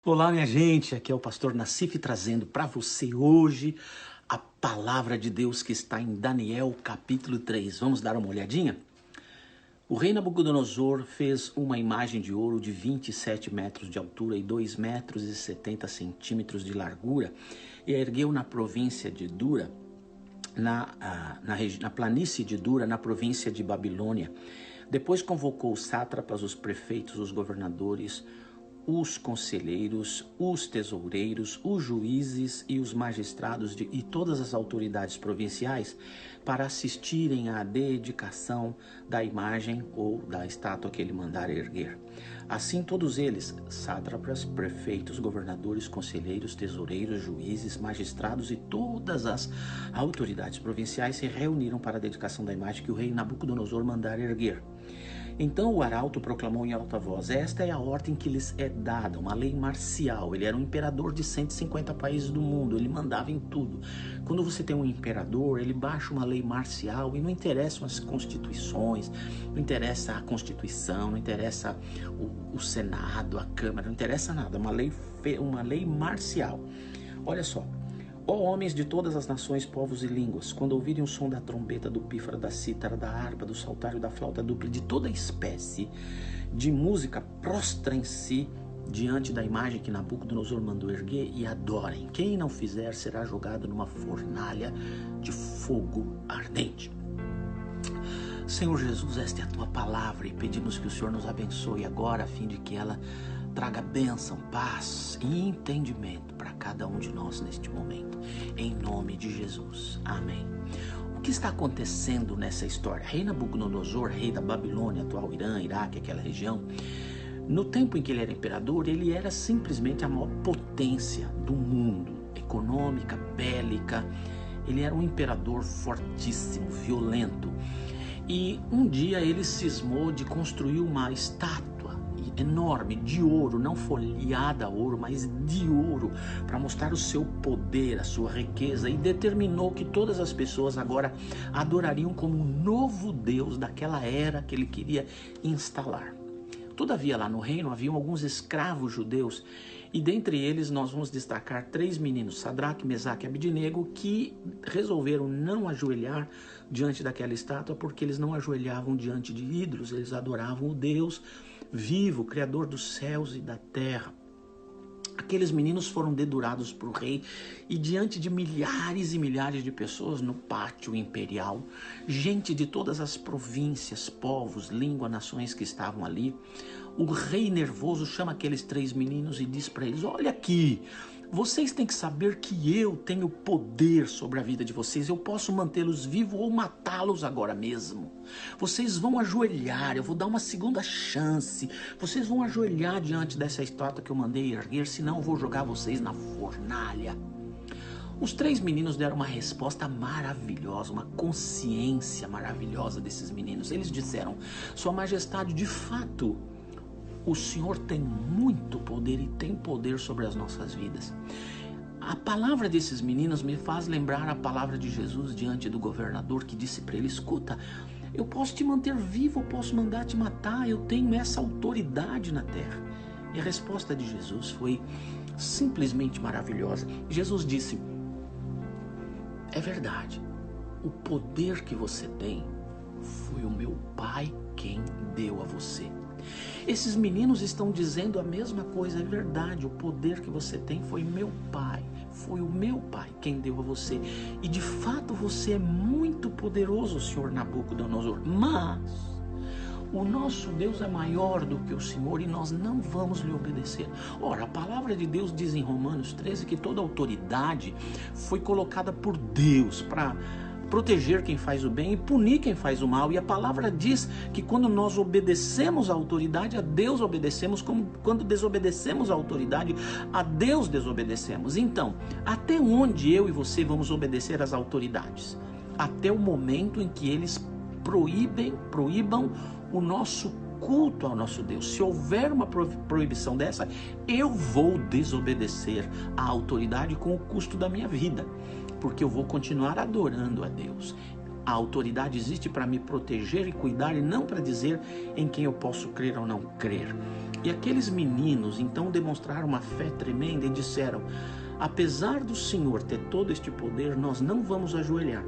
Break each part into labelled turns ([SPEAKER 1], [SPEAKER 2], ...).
[SPEAKER 1] Olá, minha gente, aqui é o pastor Nassif trazendo para você hoje a palavra de Deus que está em Daniel capítulo 3. Vamos dar uma olhadinha? O rei Nabucodonosor fez uma imagem de ouro de 27 metros de altura e 2 metros e 70 centímetros de largura e a ergueu na província de Dura, na planície de Dura, na província de Babilônia. Depois convocou os sátrapas, os prefeitos, os governadores, os conselheiros, os tesoureiros, os juízes e os magistrados e todas as autoridades provinciais para assistirem à dedicação da imagem ou da estátua que ele mandar erguer. Assim todos eles, sátrapas, prefeitos, governadores, conselheiros, tesoureiros, juízes, magistrados e todas as autoridades provinciais se reuniram para a dedicação da imagem que o rei Nabucodonosor mandar erguer. Então o arauto proclamou em alta voz: esta é a ordem que lhes é dada, uma lei marcial. Ele era um imperador de 150 países do mundo, ele mandava em tudo. Quando você tem um imperador, ele baixa uma lei marcial e não interessam as constituições, não interessa a Constituição, não interessa o Senado, a Câmara, não interessa nada, uma lei marcial. Olha só. Ó homens de todas as nações, povos e línguas, quando ouvirem o som da trombeta, do pífaro, da cítara, da harpa, do saltário, da flauta dupla, de toda espécie de música, prostrem-se diante da imagem que Nabucodonosor mandou erguer e adorem. Quem não fizer será jogado numa fornalha de fogo ardente. Senhor Jesus, esta é a tua palavra e pedimos que o Senhor nos abençoe agora, a fim de que ela traga bênção, paz e entendimento para cada um de nós neste momento. Em nome de Jesus. Amém. O que está acontecendo nessa história? Rei Nabucodonosor, rei da Babilônia, atual Irã, Iraque, aquela região, no tempo em que ele era imperador, ele era simplesmente a maior potência do mundo, econômica, bélica. Ele era um imperador fortíssimo, violento. E um dia ele cismou de construir uma estátua enorme de ouro, não folheada a ouro, mas de ouro, para mostrar o seu poder, a sua riqueza, e determinou que todas as pessoas agora adorariam como um novo Deus daquela era que ele queria instalar. Todavia, lá no reino haviam alguns escravos judeus, e dentre eles nós vamos destacar 3 meninos, Sadraque, Mesaque e Abednego, que resolveram não ajoelhar diante daquela estátua, porque eles não ajoelhavam diante de ídolos, eles adoravam o Deus vivo, Criador dos céus e da terra. Aqueles meninos foram dedurados para o rei e diante de milhares e milhares de pessoas no pátio imperial, gente de todas as províncias, povos, línguas, nações que estavam ali, o rei nervoso chama aqueles 3 meninos e diz para eles: olha aqui, vocês têm que saber que eu tenho poder sobre a vida de vocês. Eu posso mantê-los vivos ou matá-los agora mesmo. Vocês vão ajoelhar, eu vou dar uma segunda chance. Vocês vão ajoelhar diante dessa estátua que eu mandei erguer, senão eu vou jogar vocês na fornalha. Os 3 meninos deram uma resposta maravilhosa, uma consciência maravilhosa desses meninos. Eles disseram: Sua Majestade, de fato, o Senhor tem muito poder e tem poder sobre as nossas vidas. A palavra desses meninos me faz lembrar a palavra de Jesus diante do governador, que disse para ele: escuta, eu posso te manter vivo, eu posso mandar te matar, eu tenho essa autoridade na terra. E a resposta de Jesus foi simplesmente maravilhosa. Jesus disse: é verdade, o poder que você tem foi o meu Pai quem deu a você. Esses meninos estão dizendo a mesma coisa, é verdade, o poder que você tem foi meu Pai, foi o meu Pai quem deu a você. E de fato você é muito poderoso, Senhor Nabucodonosor, mas o nosso Deus é maior do que o Senhor e nós não vamos lhe obedecer. Ora, a palavra de Deus diz em Romanos 13 que toda autoridade foi colocada por Deus para proteger quem faz o bem e punir quem faz o mal. E a palavra diz que quando nós obedecemos à autoridade, a Deus obedecemos, como quando desobedecemos à autoridade, a Deus desobedecemos. Então, até onde eu e você vamos obedecer às autoridades? Até o momento em que eles proíbam o nosso culto ao nosso Deus. Se houver uma proibição dessa, eu vou desobedecer à autoridade com o custo da minha vida, porque eu vou continuar adorando a Deus. A autoridade existe para me proteger e cuidar e não para dizer em quem eu posso crer ou não crer. E aqueles meninos então demonstraram uma fé tremenda e disseram: apesar do Senhor ter todo este poder, nós não vamos ajoelhar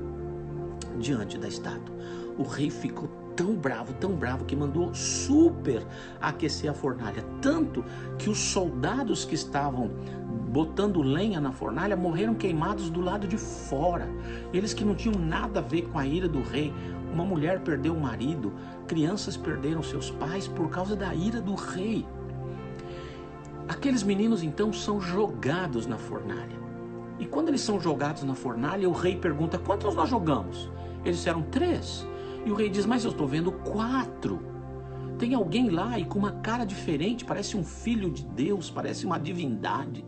[SPEAKER 1] diante da estátua. O rei ficou tão bravo, que mandou super aquecer a fornalha, tanto que os soldados que estavam botando lenha na fornalha morreram queimados do lado de fora. Eles que não tinham nada a ver com a ira do rei. Uma mulher perdeu o marido, crianças perderam seus pais por causa da ira do rei. Aqueles meninos então são jogados na fornalha. E quando eles são jogados na fornalha, o rei pergunta: quantos nós jogamos? Eles disseram 3. E o rei diz: mas eu estou vendo 4. Tem alguém lá e com uma cara diferente, parece um filho de Deus, parece uma divindade.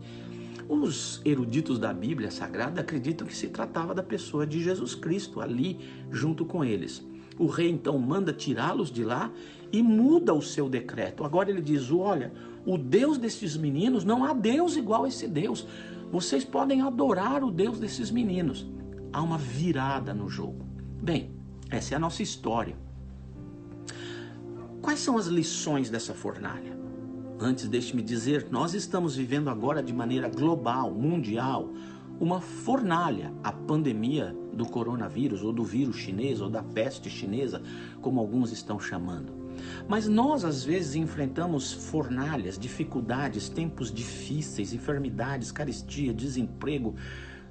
[SPEAKER 1] Os eruditos da Bíblia Sagrada acreditam que se tratava da pessoa de Jesus Cristo ali junto com eles. O rei então manda tirá-los de lá e muda o seu decreto. Agora ele diz: olha, o Deus desses meninos, não há Deus igual a esse Deus. Vocês podem adorar o Deus desses meninos. Há uma virada no jogo. Bem, essa é a nossa história. Quais são as lições dessa fornalha? Antes, deixe-me dizer, nós estamos vivendo agora de maneira global, mundial, uma fornalha, a pandemia do coronavírus, ou do vírus chinês, ou da peste chinesa, como alguns estão chamando. Mas nós, às vezes, enfrentamos fornalhas, dificuldades, tempos difíceis, enfermidades, carestia, desemprego,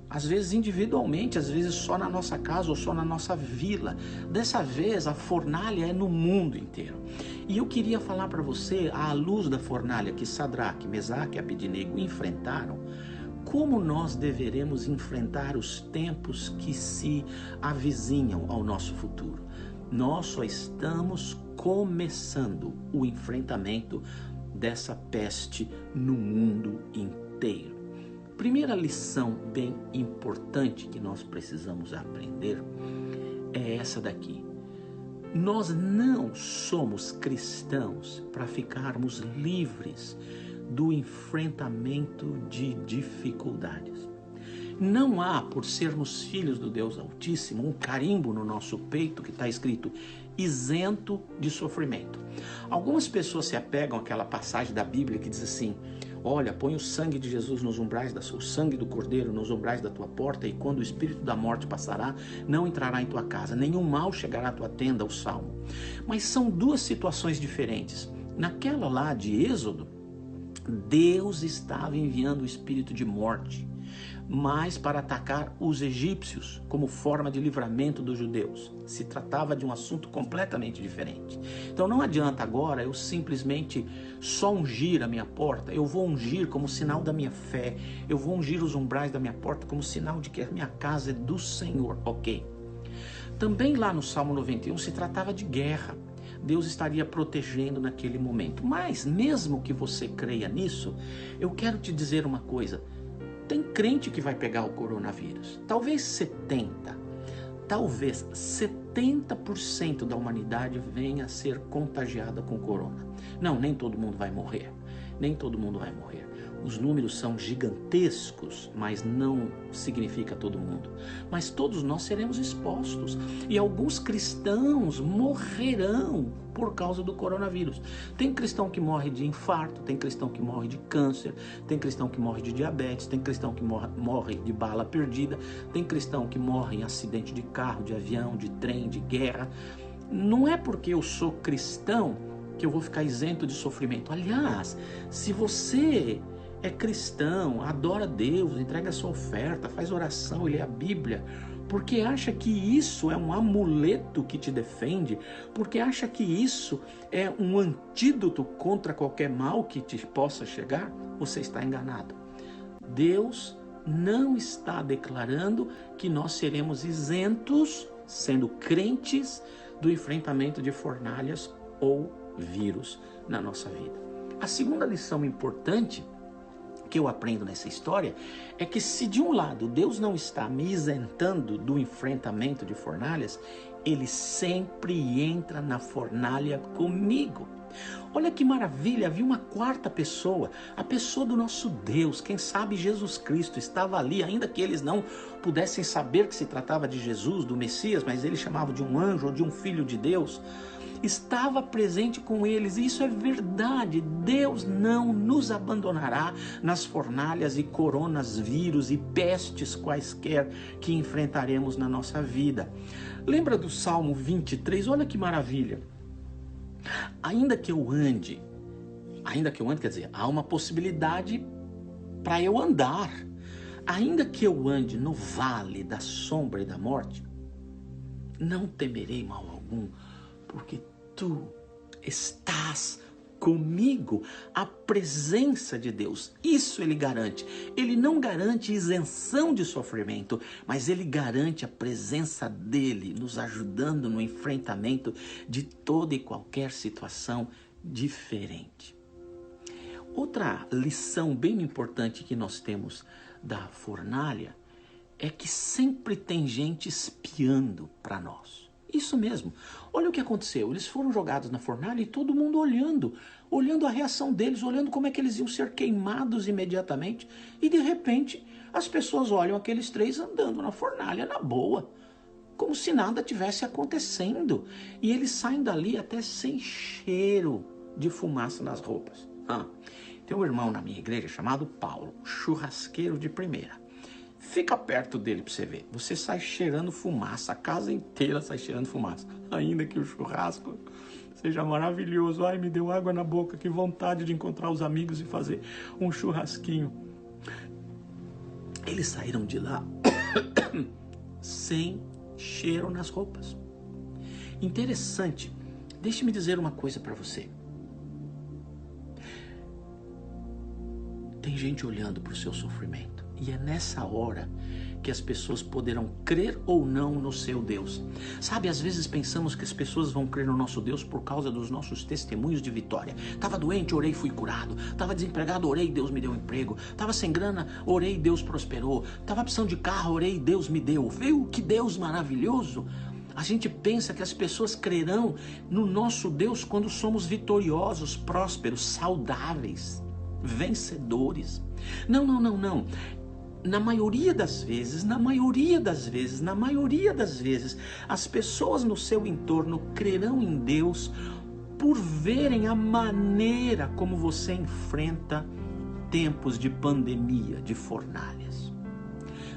[SPEAKER 1] às vezes individualmente, às vezes só na nossa casa ou só na nossa vila. Dessa vez, a fornalha é no mundo inteiro. E eu queria falar para você, à luz da fornalha que Sadraque, Mesaque e Abednego enfrentaram, como nós deveremos enfrentar os tempos que se avizinham ao nosso futuro. Nós só estamos começando o enfrentamento dessa peste no mundo inteiro. Primeira lição bem importante que nós precisamos aprender é essa daqui. Nós não somos cristãos para ficarmos livres do enfrentamento de dificuldades. Não há, por sermos filhos do Deus Altíssimo, um carimbo no nosso peito que está escrito isento de sofrimento. Algumas pessoas se apegam àquela passagem da Bíblia que diz assim: olha, põe o sangue de Jesus nos umbrais, o sangue do Cordeiro nos umbrais da tua porta, e quando o espírito da morte passará, não entrará em tua casa, nenhum mal chegará à tua tenda, o Salmo. Mas são duas situações diferentes. Naquela lá de Êxodo, Deus estava enviando o espírito de morte, mas para atacar os egípcios como forma de livramento dos judeus. Se tratava de um assunto completamente diferente. Então não adianta agora eu simplesmente só ungir a minha porta. Eu vou ungir como sinal da minha fé. Eu vou ungir os umbrais da minha porta como sinal de que a minha casa é do Senhor. Ok. Também lá no Salmo 91 se tratava de guerra. Deus estaria protegendo naquele momento. Mas mesmo que você creia nisso, eu quero te dizer uma coisa. Tem crente que vai pegar o coronavírus. Talvez 70% da humanidade venha a ser contagiada com corona. Não, nem todo mundo vai morrer. Nem todo mundo vai morrer. Os números são gigantescos, mas não significa todo mundo. Mas todos nós seremos expostos. E alguns cristãos morrerão por causa do coronavírus. Tem cristão que morre de infarto, tem cristão que morre de câncer, tem cristão que morre de diabetes, tem cristão que morre de bala perdida, tem cristão que morre em acidente de carro, de avião, de trem, de guerra. Não é porque eu sou cristão que eu vou ficar isento de sofrimento. Aliás, se você é cristão, adora Deus, entrega a sua oferta, faz oração, lê a Bíblia, porque acha que isso é um amuleto que te defende, porque acha que isso é um antídoto contra qualquer mal que te possa chegar, você está enganado. Deus não está declarando que nós seremos isentos, sendo crentes, do enfrentamento de fornalhas ou vírus na nossa vida. A segunda lição importante que eu aprendo nessa história é que se de um lado Deus não está me isentando do enfrentamento de fornalhas, Ele sempre entra na fornalha comigo. Olha que maravilha, havia uma quarta pessoa, a pessoa do nosso Deus, quem sabe Jesus Cristo estava ali, ainda que eles não pudessem saber que se tratava de Jesus, do Messias, mas eles chamavam de um anjo ou de um filho de Deus, estava presente com eles. E isso é verdade, Deus não nos abandonará nas fornalhas e coronas, vírus e pestes quaisquer que enfrentaremos na nossa vida. Lembra do Salmo 23? Olha que maravilha. Ainda que eu ande, quer dizer, há uma possibilidade para eu andar. Ainda que eu ande no vale da sombra e da morte, não temerei mal algum, porque tu estás comigo. A presença de Deus, isso ele garante. Ele não garante isenção de sofrimento, mas ele garante a presença dele nos ajudando no enfrentamento de toda e qualquer situação diferente. Outra lição bem importante que nós temos da fornalha é que sempre tem gente espiando para nós. Isso mesmo. Olha o que aconteceu. Eles foram jogados na fornalha e todo mundo olhando a reação deles, olhando como é que eles iam ser queimados imediatamente. E de repente, as pessoas olham aqueles três andando na fornalha na boa, como se nada tivesse acontecendo. E eles saem dali até sem cheiro de fumaça nas roupas. Tem um irmão na minha igreja chamado Paulo, churrasqueiro de primeira. Fica perto dele para você ver. Você sai cheirando fumaça, a casa inteira sai cheirando fumaça. Ainda que o churrasco seja maravilhoso. Ai, me deu água na boca, que vontade de encontrar os amigos e fazer um churrasquinho. Eles saíram de lá sem cheiro nas roupas. Interessante. Deixe-me dizer uma coisa para você. Tem gente olhando para o seu sofrimento. E é nessa hora que as pessoas poderão crer ou não no seu Deus. Sabe, às vezes pensamos que as pessoas vão crer no nosso Deus por causa dos nossos testemunhos de vitória. Estava doente, orei e fui curado. Estava desempregado, orei e Deus me deu um emprego. Estava sem grana, orei e Deus prosperou. Estava precisando de carro, orei e Deus me deu. Viu que Deus maravilhoso? A gente pensa que as pessoas crerão no nosso Deus quando somos vitoriosos, prósperos, saudáveis, vencedores. Não. Na maioria das vezes, as pessoas no seu entorno crerão em Deus por verem a maneira como você enfrenta tempos de pandemia, de fornalhas.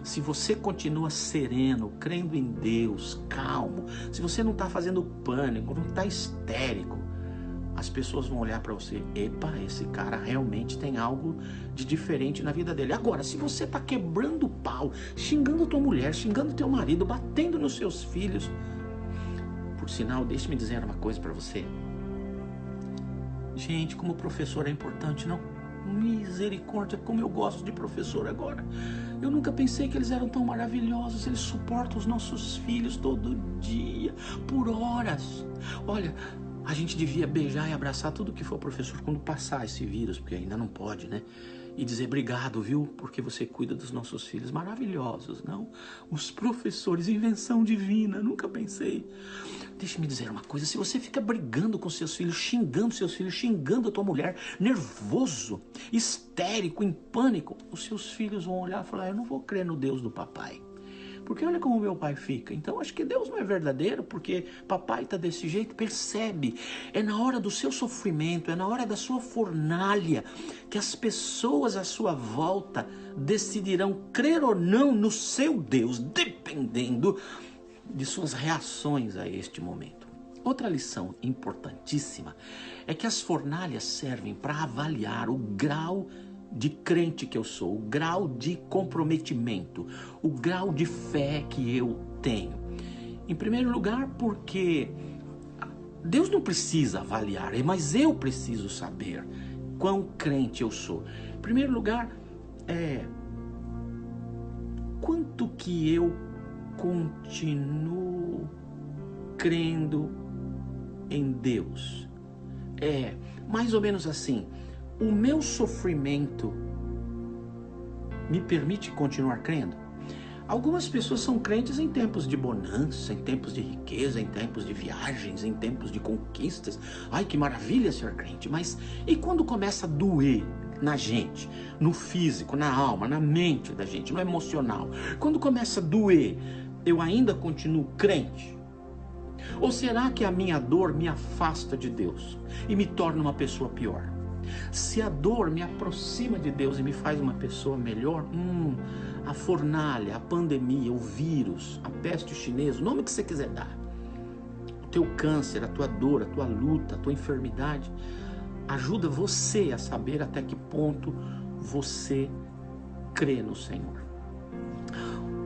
[SPEAKER 1] Se você continua sereno, crendo em Deus, calmo, se você não está fazendo pânico, não está histérico, as pessoas vão olhar para você, epa, esse cara realmente tem algo de diferente na vida dele. Agora, se você está quebrando o pau, xingando a tua mulher, xingando o teu marido, batendo nos seus filhos, por sinal, deixe-me dizer uma coisa para você. Gente, como professor é importante, não? Misericórdia, como eu gosto de professor agora. Eu nunca pensei que eles eram tão maravilhosos. Eles suportam os nossos filhos todo dia, por horas. Olha, a gente devia beijar e abraçar tudo que for professor quando passar esse vírus, porque ainda não pode, né? E dizer obrigado, viu? Porque você cuida dos nossos filhos maravilhosos, não? Os professores, invenção divina, nunca pensei. Deixa-me dizer uma coisa, se você fica brigando com seus filhos, xingando a tua mulher, nervoso, histérico, em pânico, os seus filhos vão olhar e falar, eu não vou crer no Deus do papai. Porque olha como meu pai fica. Então acho que Deus não é verdadeiro, porque papai está desse jeito. Percebe? É na hora do seu sofrimento, é na hora da sua fornalha, que as pessoas à sua volta decidirão crer ou não no seu Deus, dependendo de suas reações a este momento. Outra lição importantíssima é que as fornalhas servem para avaliar o grau de crente que eu sou, o grau de comprometimento, o grau de fé que eu tenho. Em primeiro lugar, porque Deus não precisa avaliar, mas eu preciso saber quão crente eu sou. Em primeiro lugar, quanto que eu continuo crendo em Deus. Mais ou menos assim. O meu sofrimento me permite continuar crendo? Algumas pessoas são crentes em tempos de bonança, em tempos de riqueza, em tempos de viagens, em tempos de conquistas. Ai, que maravilha ser crente. Mas e quando começa a doer na gente, no físico, na alma, na mente da gente, no emocional? Quando começa a doer, eu ainda continuo crente? Ou será que a minha dor me afasta de Deus e me torna uma pessoa pior? Se a dor me aproxima de Deus e me faz uma pessoa melhor, a fornalha, a pandemia, o vírus, a peste chinesa, o nome que você quiser dar, o teu câncer, a tua dor, a tua luta, a tua enfermidade, ajuda você a saber até que ponto você crê no Senhor.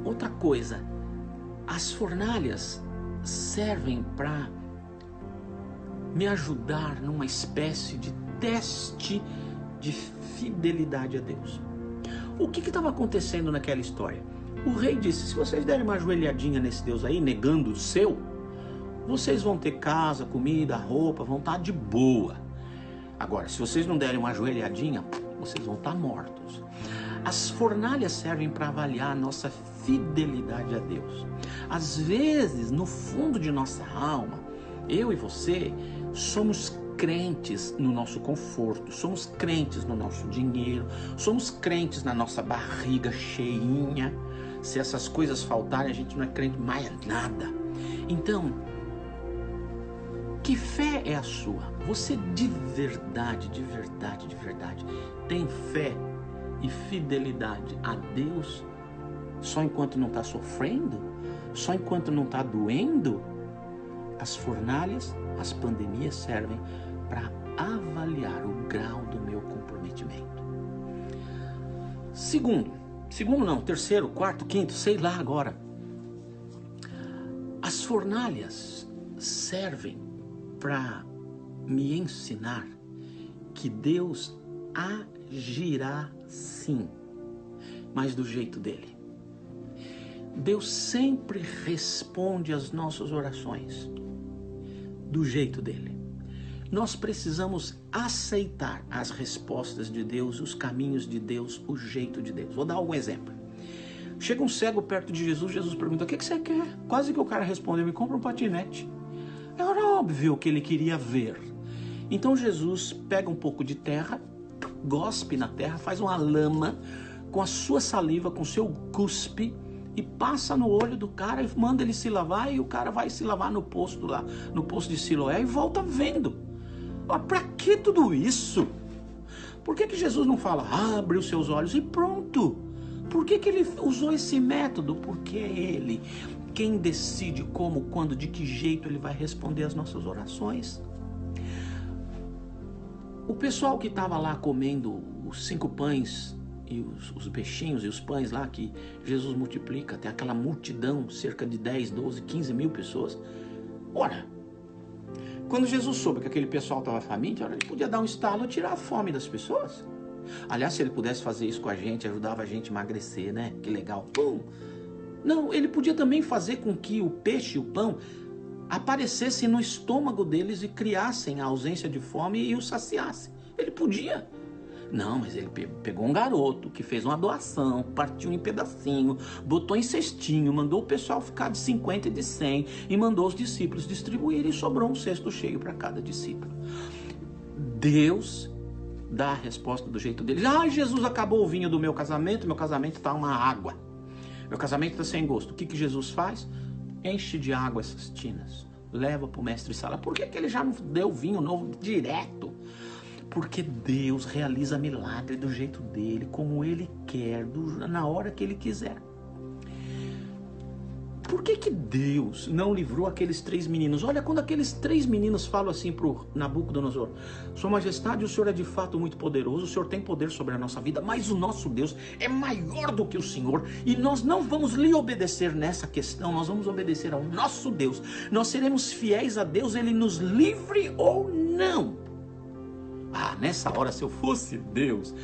[SPEAKER 1] Outra coisa, as fornalhas servem para me ajudar numa espécie de teste de fidelidade a Deus. O que estava acontecendo naquela história? O rei disse: se vocês derem uma ajoelhadinha nesse Deus aí, negando o seu, vocês vão ter casa, comida, roupa, vão estar de boa. Agora, se vocês não derem uma ajoelhadinha, vocês vão estar mortos. As fornalhas servem para avaliar a nossa fidelidade a Deus. Às vezes, no fundo de nossa alma, eu e você somos crentes no nosso conforto, somos crentes no nosso dinheiro, somos crentes na nossa barriga cheinha. Se essas coisas faltarem, a gente não é crente mais nada. Então, que fé é a sua? Você de verdade, tem fé e fidelidade a Deus só enquanto não está sofrendo? Só enquanto não está doendo? As fornalhas, as pandemias servem para avaliar o grau do meu comprometimento. Terceiro, quarto, quinto, sei lá agora. As fornalhas servem para me ensinar que Deus agirá sim, mas do jeito dele. Deus sempre responde às nossas orações do jeito dele. Nós precisamos aceitar as respostas de Deus, os caminhos de Deus, o jeito de Deus. Vou dar algum exemplo. Chega um cego perto de Jesus, Jesus pergunta: o que você quer? Quase que o cara respondeu: me compra um patinete. Era óbvio que ele queria ver. Então Jesus pega um pouco de terra, gospe na terra, faz uma lama com a sua saliva, com o seu cuspe, e passa no olho do cara e manda ele se lavar, e o cara vai se lavar no poço lá, no poço de Siloé, e volta vendo. Mas para que tudo isso? Por que Jesus não fala: abre os seus olhos e pronto? Por que ele usou esse método? Porque é ele quem decide como, quando, de que jeito ele vai responder às nossas orações. O pessoal que estava lá comendo os 5 pães e os peixinhos e os pães lá que Jesus multiplica, tem aquela multidão, cerca de 10, 12, 15 mil pessoas. Ora, quando Jesus soube que aquele pessoal estava faminto, ele podia dar um estalo e tirar a fome das pessoas. Aliás, se ele pudesse fazer isso com a gente, ajudava a gente a emagrecer, né? Que legal. Pum! Não, ele podia também fazer com que o peixe e o pão aparecessem no estômago deles e criassem a ausência de fome e o saciassem. Ele podia. Não, mas ele pegou um garoto que fez uma doação, partiu em pedacinho, botou em cestinho, mandou o pessoal ficar de 50 e de 100 e mandou os discípulos distribuir, e sobrou um cesto cheio para cada discípulo. Deus dá a resposta do jeito dele. Jesus, acabou o vinho do meu casamento está uma água. Meu casamento está sem gosto. O que Jesus faz? Enche de água essas tinas, leva para o mestre Sala. Por que ele já não deu vinho novo direto? Porque Deus realiza milagre do jeito dele, como ele quer, na hora que ele quiser. Por que Deus não livrou aqueles 3 meninos? Olha, quando aqueles 3 meninos falam assim para o Nabucodonosor: Sua Majestade, o Senhor é de fato muito poderoso, o Senhor tem poder sobre a nossa vida, mas o nosso Deus é maior do que o Senhor, e nós não vamos lhe obedecer nessa questão, nós vamos obedecer ao nosso Deus, nós seremos fiéis a Deus, ele nos livre ou não. Nessa hora, se eu fosse Deus,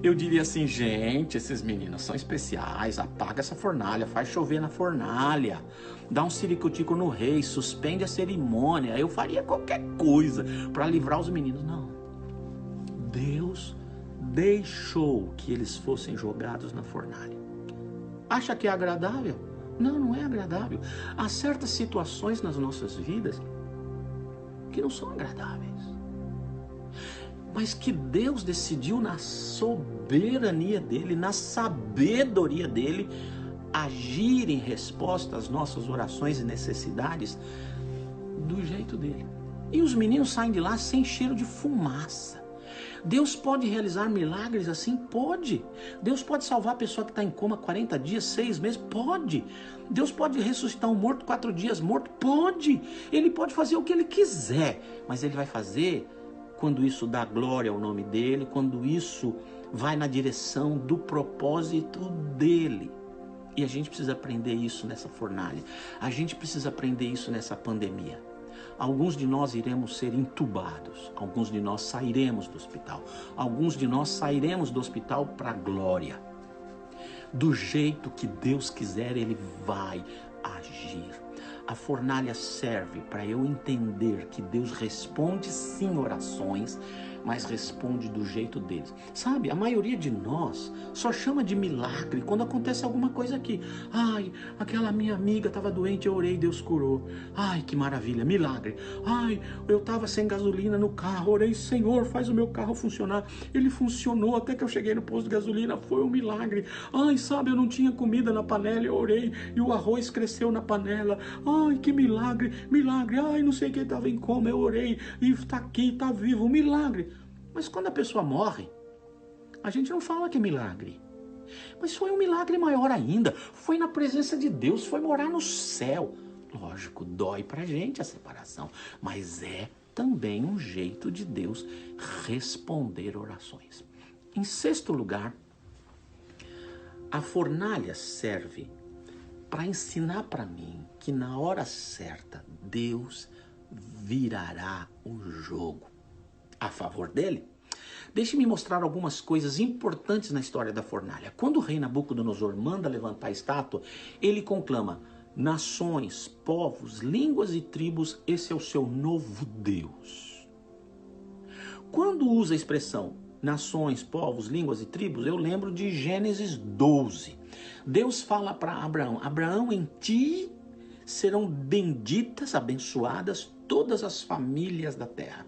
[SPEAKER 1] eu diria assim: gente, esses meninos são especiais, apaga essa fornalha, faz chover na fornalha, dá um siricutico no rei, suspende a cerimônia. Eu faria qualquer coisa para livrar os meninos. Não. Deus deixou que eles fossem jogados na fornalha. Acha que é agradável? Não, não é agradável. Há certas situações nas nossas vidas que não são agradáveis, mas que Deus decidiu na soberania dele, na sabedoria dele, agir em resposta às nossas orações e necessidades do jeito dele. E os meninos saem de lá sem cheiro de fumaça. Deus pode realizar milagres assim? Pode. Deus pode salvar a pessoa que está em coma 40 dias, 6 meses? Pode. Deus pode ressuscitar um morto 4 dias morto? Pode. Ele pode fazer o que ele quiser, mas ele vai fazer quando isso dá glória ao nome dele, quando isso vai na direção do propósito dele. E a gente precisa aprender isso nessa fornalha. A gente precisa aprender isso nessa pandemia. Alguns de nós iremos ser entubados, alguns de nós sairemos do hospital, alguns de nós sairemos do hospital para a glória. Do jeito que Deus quiser, Ele vai agir. A fornalha serve para eu entender que Deus responde sim orações, mas responde do jeito deles. Sabe, a maioria de nós só chama de milagre quando acontece alguma coisa aqui. Ai, aquela minha amiga estava doente, eu orei, Deus curou. Ai, que maravilha, milagre. Ai, eu estava sem gasolina no carro, orei, Senhor, faz o meu carro funcionar. Ele funcionou até que eu cheguei no posto de gasolina, foi um milagre. Ai, sabe, eu não tinha comida na panela, eu orei e o arroz cresceu na panela. Ai, que milagre, milagre. Ai, não sei quem estava em coma, eu orei e está aqui, está vivo, milagre. Mas quando a pessoa morre, a gente não fala que é milagre. Mas foi um milagre maior ainda. Foi na presença de Deus, foi morar no céu. Lógico, dói pra gente a separação, mas é também um jeito de Deus responder orações. Em sexto lugar, a fornalha serve para ensinar para mim que na hora certa Deus virará o jogo a favor dele. Deixe-me mostrar algumas coisas importantes na história da fornalha. Quando o rei Nabucodonosor manda levantar a estátua, ele conclama: nações, povos, línguas e tribos, esse é o seu novo Deus. Quando usa a expressão nações, povos, línguas e tribos, eu lembro de Gênesis 12. Deus fala para Abraão: Abraão, em ti serão benditas, abençoadas todas as famílias da terra.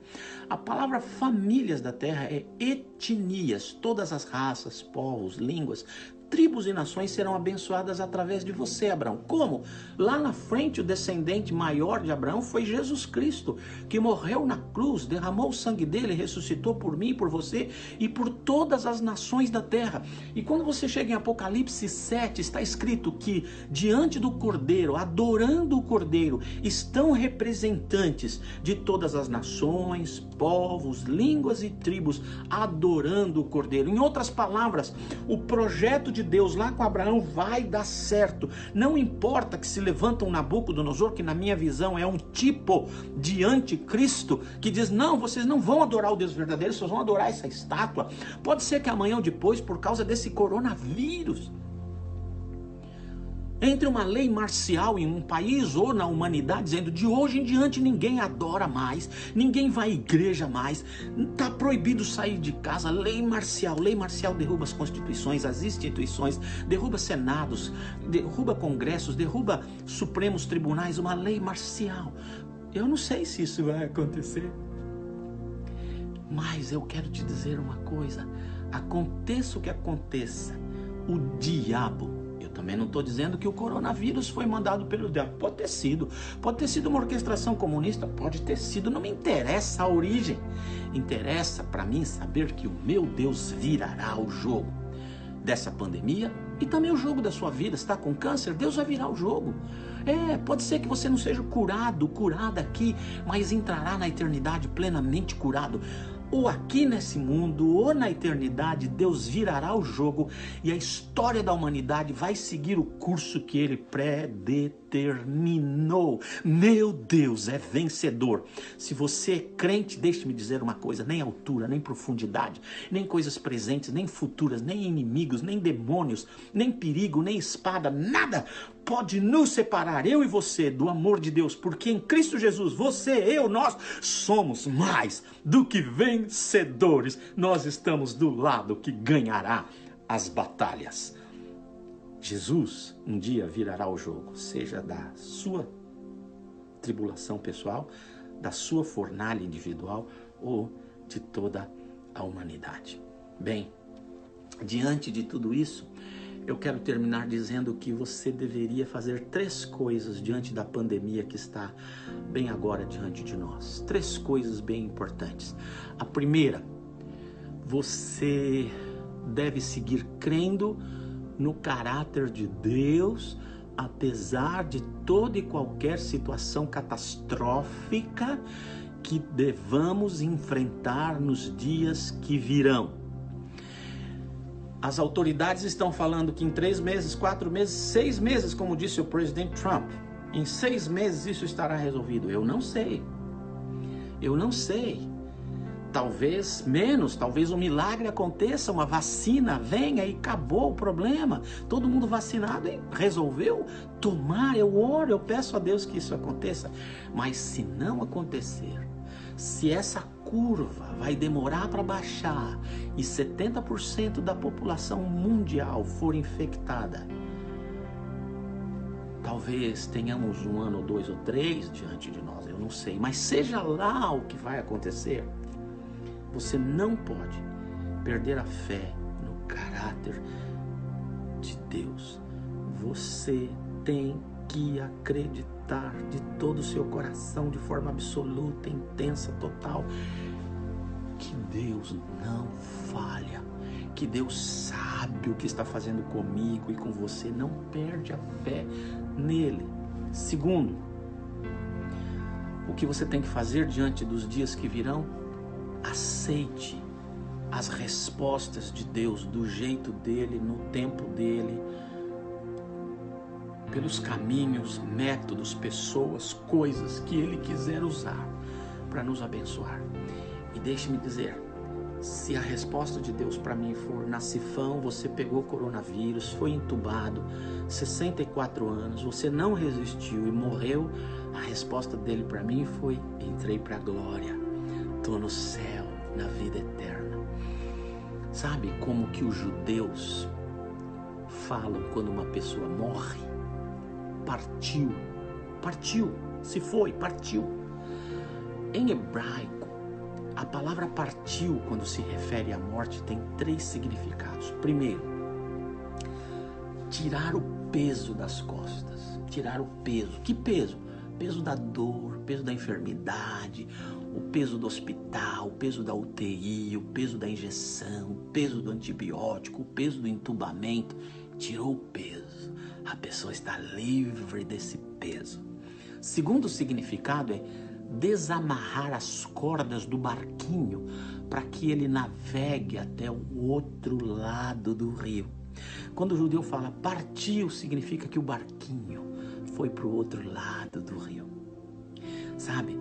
[SPEAKER 1] A palavra famílias da terra é etnias, todas as raças, povos, línguas, tribos e nações serão abençoadas através de você, Abraão. Como? Lá na frente, o descendente maior de Abraão foi Jesus Cristo, que morreu na cruz, derramou o sangue dele, ressuscitou por mim, por você e por todas as nações da terra. E quando você chega em Apocalipse 7, está escrito que diante do Cordeiro, adorando o Cordeiro, estão representantes de todas as nações, povos, línguas e tribos, adorando o Cordeiro. Em outras palavras, o projeto de Deus lá com Abraão vai dar certo. Não importa que se levanta um Nabucodonosor, que na minha visão é um tipo de anticristo, que diz: não, vocês não vão adorar o Deus verdadeiro, vocês vão adorar essa estátua. Pode ser que amanhã ou depois, por causa desse coronavírus, entre uma lei marcial em um país ou na humanidade, dizendo: de hoje em diante ninguém adora mais, ninguém vai à igreja mais, está proibido sair de casa. Lei marcial derruba as constituições, as instituições, derruba senados, derruba congressos, derruba supremos tribunais, uma lei marcial. Eu não sei se isso vai acontecer, mas eu quero te dizer uma coisa: aconteça o que aconteça, o diabo, também não estou dizendo que o coronavírus foi mandado pelo diabo. Pode ter sido uma orquestração comunista, pode ter sido, não me interessa a origem. Interessa para mim saber que o meu Deus virará o jogo dessa pandemia e também o jogo da sua vida. Se está com câncer, Deus vai virar o jogo. Pode ser que você não seja curado, curada aqui, mas entrará na eternidade plenamente curado. Ou aqui nesse mundo, ou na eternidade, Deus virará o jogo e a história da humanidade vai seguir o curso que Ele predeterminou. Meu Deus é vencedor. Se você é crente, deixe-me dizer uma coisa: nem altura, nem profundidade, nem coisas presentes, nem futuras, nem inimigos, nem demônios, nem perigo, nem espada, nada pode nos separar, eu e você, do amor de Deus, porque em Cristo Jesus, você, eu, nós, somos mais do que vencedores. Nós estamos do lado que ganhará as batalhas. Jesus um dia virará o jogo, seja da sua tribulação pessoal, da sua fornalha individual ou de toda a humanidade. Bem, diante de tudo isso, eu quero terminar dizendo que você deveria fazer 3 coisas diante da pandemia que está bem agora diante de nós. 3 coisas bem importantes. A primeira, você deve seguir crendo no caráter de Deus, apesar de toda e qualquer situação catastrófica que devamos enfrentar nos dias que virão. As autoridades estão falando que em 3 meses, 4 meses, 6 meses, como disse o presidente Trump, em 6 meses isso estará resolvido. Eu não sei. Talvez menos, talvez um milagre aconteça, uma vacina venha e acabou o problema. Todo mundo vacinado e resolveu. Tomar, eu oro, eu peço a Deus que isso aconteça. Mas se não acontecer, se essa curva vai demorar para baixar e 70% da população mundial for infectada, talvez tenhamos 1 ano, 2 ou 3 diante de nós, eu não sei. Mas seja lá o que vai acontecer, você não pode perder a fé no caráter de Deus. Você tem que acreditar de todo o seu coração, de forma absoluta, intensa, total, que Deus não falha, que Deus sabe o que está fazendo comigo e com você. Não perde a fé nele. Segundo, o que você tem que fazer diante dos dias que virão? Aceite as respostas de Deus do jeito dele, no tempo dele, pelos caminhos, métodos, pessoas, coisas que ele quiser usar para nos abençoar. E deixe-me dizer, se a resposta de Deus para mim for: na Cifão, você pegou coronavírus, foi entubado, 64 anos, você não resistiu e morreu, a resposta dele para mim foi: entrei para a glória. Estou no céu, na vida eterna. Sabe como que os judeus falam quando uma pessoa morre? Partiu, se foi, partiu. Em hebraico, a palavra partiu, quando se refere à morte, tem 3 significados. Primeiro, tirar o peso das costas. Tirar o peso. Que peso? Peso da dor, peso da enfermidade, o peso do hospital, o peso da UTI, o peso da injeção, o peso do antibiótico, o peso do entubamento. Tirou o peso. A pessoa está livre desse peso. Segundo significado é desamarrar as cordas do barquinho para que ele navegue até o outro lado do rio. Quando o judeu fala partiu, significa que o barquinho foi para o outro lado do rio. Sabe,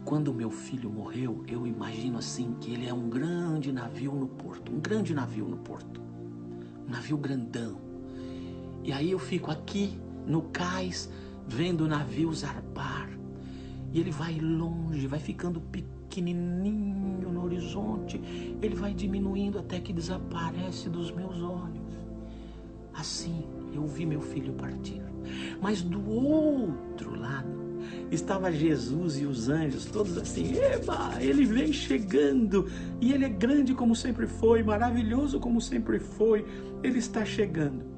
[SPEAKER 1] quando meu filho morreu, eu imagino assim que ele é um grande navio no porto, um navio grandão. E aí eu fico aqui no cais vendo o navio zarpar. E ele vai longe, vai ficando pequenininho no horizonte. Ele vai diminuindo até que desaparece dos meus olhos. Assim, eu vi meu filho partir. Mas do outro lado estava Jesus e os anjos, todos assim: eba, ele vem chegando. E ele é grande como sempre foi, maravilhoso como sempre foi. Ele está chegando.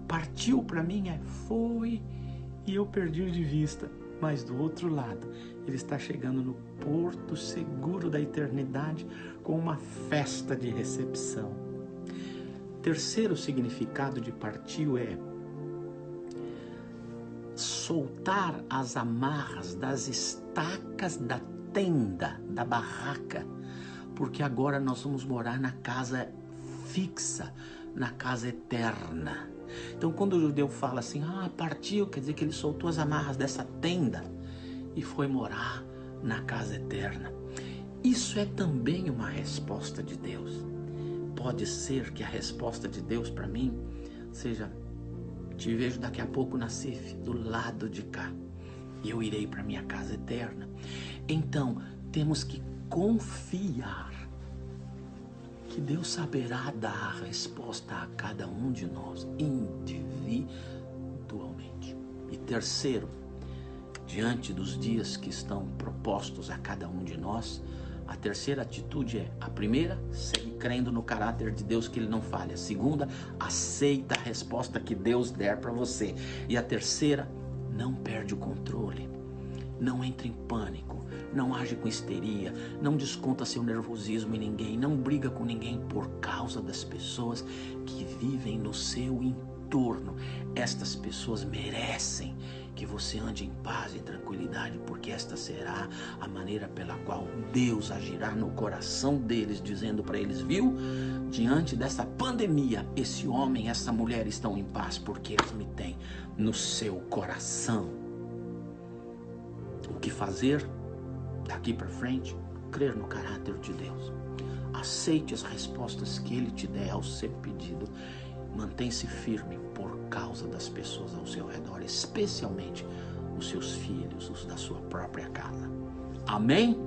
[SPEAKER 1] Partiu para mim, foi, e eu perdi de vista. Mas do outro lado, ele está chegando no porto seguro da eternidade com uma festa de recepção. Terceiro significado de partiu é soltar as amarras das estacas da tenda, da barraca, porque agora nós vamos morar na casa fixa, na casa eterna. Então, quando o judeu fala assim, partiu, quer dizer que ele soltou as amarras dessa tenda e foi morar na casa eterna. Isso é também uma resposta de Deus. Pode ser que a resposta de Deus para mim seja: te vejo daqui a pouco na CIF, do lado de cá, e eu irei para minha casa eterna. Então, temos que confiar que Deus saberá dar a resposta a cada um de nós individualmente. E terceiro, diante dos dias que estão propostos a cada um de nós, a terceira atitude é: a primeira, segue crendo no caráter de Deus, que Ele não falha. A segunda, aceita a resposta que Deus der para você. E a terceira, não perde o controle, não entra em pânico, não age com histeria, não desconta seu nervosismo em ninguém, não briga com ninguém por causa das pessoas que vivem no seu entorno. Estas pessoas merecem que você ande em paz e tranquilidade, porque esta será a maneira pela qual Deus agirá no coração deles, dizendo para eles: viu, diante dessa pandemia, esse homem, essa mulher estão em paz, porque eles me têm no seu coração. O que fazer daqui para frente? Crer no caráter de Deus. Aceite as respostas que Ele te der ao seu pedido. Mantém-se firme por causa das pessoas ao seu redor, especialmente os seus filhos, os da sua própria casa. Amém?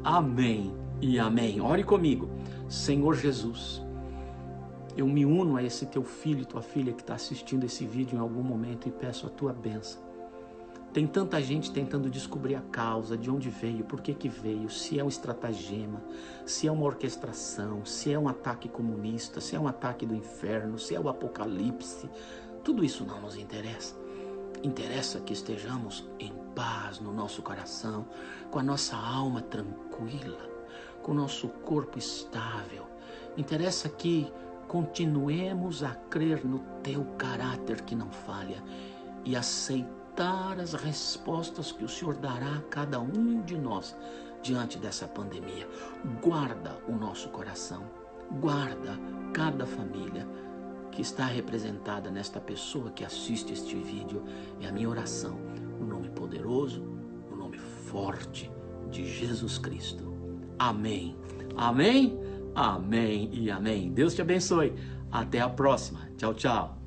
[SPEAKER 1] Amém e amém. Ore comigo. Senhor Jesus, eu me uno a esse teu filho e tua filha que está assistindo esse vídeo em algum momento e peço a tua bênção. Tem tanta gente tentando descobrir a causa, de onde veio, por que veio, se é um estratagema, se é uma orquestração, se é um ataque comunista, se é um ataque do inferno, se é o apocalipse. Tudo isso não nos interessa. Interessa que estejamos em paz no nosso coração, com a nossa alma tranquila, com o nosso corpo estável. Interessa que continuemos a crer no teu caráter que não falha e aceitar as respostas que o Senhor dará a cada um de nós diante dessa pandemia. Guarda o nosso coração, guarda cada família que está representada nesta pessoa que assiste este vídeo. É a minha oração, no nome poderoso, no nome forte de Jesus Cristo. Amém, amém, amém e amém. Deus te abençoe. Até a próxima. Tchau, tchau.